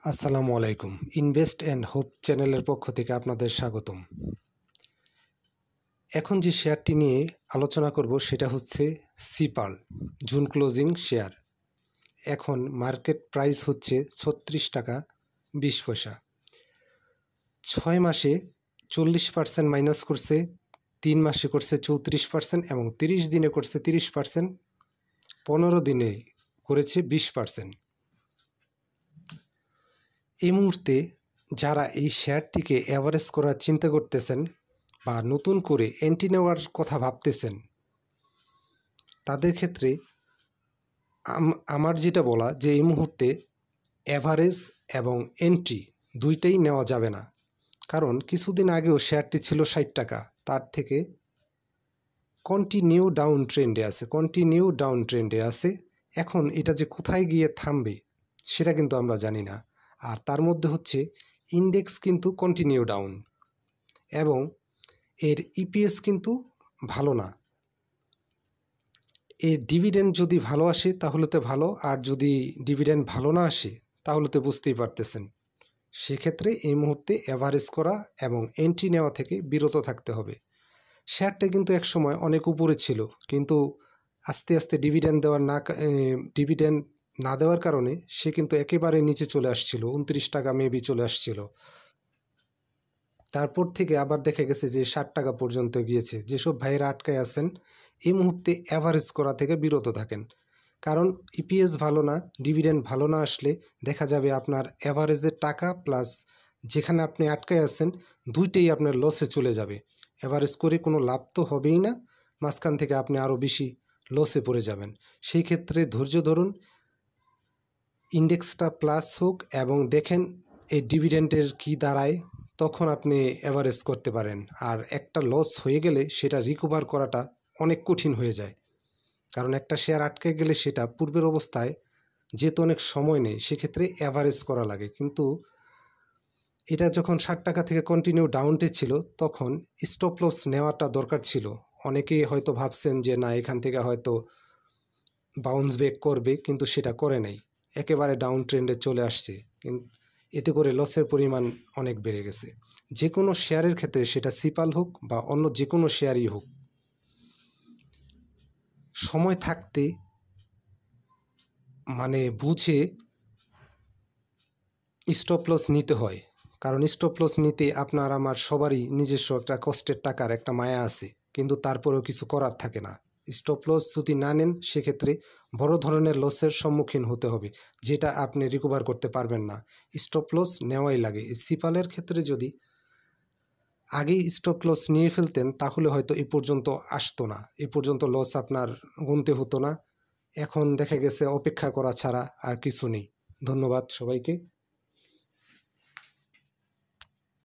আসসালামু আলাইকুম। Invest and hope চ্যানেলের পক্ষ থেকে আপনাদের স্বাগতম। এখন যে শেয়ারটি নিয়ে আলোচনা করব সেটা হচ্ছে সিপাল জুন ক্লোজিং শেয়ার। এখন মার্কেট প্রাইস হচ্ছে ৩৬ টাকা ২০ পয়সা। ৬ মাসে ৪০% মাইনাস করছে, ৩ মাসে করছে ৩৪% এবং ৩০ দিনে করছে ৩০%, ১৫ দিনে করেছে ২০%। এই মুহূর্তে যারা এই শেয়ারটিকে অ্যাভারেজ করার চিন্তা করতেছেন বা নতুন করে এন্ট্রি নেওয়ার কথা ভাবতেছেন, তাদের ক্ষেত্রে আমার যেটা বলা যে এই মুহূর্তে অ্যাভারেজ এবং এন্ট্রি দুইটাই নেওয়া যাবে না। কারণ কিছুদিন আগেও শেয়ারটি ছিল ৬০ টাকা, তার থেকে কন্টিনিউ ডাউন ট্রেন্ডে আছে। এখন এটা যে কোথায় গিয়ে থামবে সেটা কিন্তু আমরা জানি না। আর তার মধ্যে হচ্ছে ইন্ডেক্স কিন্তু কন্টিনিউ ডাউন এবং এর ইপিএস কিন্তু ভালো না। এর ডিভিডেন্ড যদি ভালো আসে তাহলে তো ভালো, আর যদি ডিভিডেন্ড ভালো না আসে তাহলে তো বুঝতেই পারতেছেন। সেক্ষেত্রে এই মুহূর্তে অ্যাভারেজ করা এবং এন্ট্রি নেওয়া থেকে বিরত থাকতে হবে। শেয়ারটা কিন্তু একসময় অনেক উপরে ছিল, কিন্তু আস্তে আস্তে ডিভিডেন্ড না দেওয়ার কারণে সে কিন্তু একেবারে নিচে চলে আসছিল, ২৯ টাকা মেবি চলে আসছিল। তারপর থেকে আবার দেখা গেছে যে ৬০ টাকা পর্যন্ত গিয়েছে। যেসব ভাইয়েরা আটকায় আছেন এই মুহূর্তে অ্যাভারেজ করা থেকে বিরত থাকেন। কারণ ইপিএস ভালো না, ডিভিডেন্ড ভালো না আসলে দেখা যাবে আপনার অ্যাভারেজের টাকা প্লাস যেখানে আপনি আটকায় আছেন দুইটাই আপনার লসে চলে যাবে। অ্যাভারেজ করে কোনো লাভ তো হবেই না, মাঝখান থেকে আপনি আরও বেশি লসে পড়ে যাবেন। সেই ক্ষেত্রে ধৈর্য ধরুন, ইন্ডেক্সটা প্লাস হোক এবং দেখেন এই ডিভিডেন্ডের কি দাঁড়ায়, তখন আপনি অ্যাভারেজ করতে পারেন। আর একটা লস হয়ে গেলে সেটা রিকভার করাটা অনেক কঠিন হয়ে যায়। কারণ একটা শেয়ার আটকে গেলে সেটা পূর্বের অবস্থায় যেতে অনেক সময় নেই, সেক্ষেত্রে অ্যাভারেজ করা লাগে। কিন্তু এটা যখন ৬০ টাকা থেকে কন্টিনিউ ডাউনটে ছিল তখন স্টপ লস নেওয়াটা দরকার ছিল। অনেকেই হয়তো ভাবছেন যে না, এখান থেকে হয়তো বাউন্স ব্যাক করবে, কিন্তু সেটা করে নাই, একেবারে ডাউন ট্রেন্ডে চলে আসছে। কিন্তু এতে করে লসের পরিমাণ অনেক বেড়ে গেছে। যে কোনো শেয়ারের ক্ষেত্রে সেটা সিপাল হোক বা অন্য যে কোনো শেয়ারই হোক, সময় থাকতে বুঝে স্টপ লস নিতে হয়। কারণ স্টপ লস নিতে আপনার আমার সবারই নিজস্ব একটা কষ্টের টাকার একটা মায়া আছে, কিন্তু তারপরেও কিছু করার থাকে না। স্টপ লস যদি না নেন সেক্ষেত্রে বড় ধরনের লসের সম্মুখীন হতে হবে, যেটা আপনি রিকভার করতে পারবেন না। স্টপ লস নেওয়াই লাগে। সিপালের ক্ষেত্রে যদি আগেই স্টপ লস নিয়ে ফেলতেন তাহলে হয়তো এ পর্যন্ত আসতো না, এ পর্যন্ত লস আপনার গুনতে হতো না। এখন দেখা গেছে অপেক্ষা করা ছাড়া আর কিছু নেই। ধন্যবাদ সবাইকে।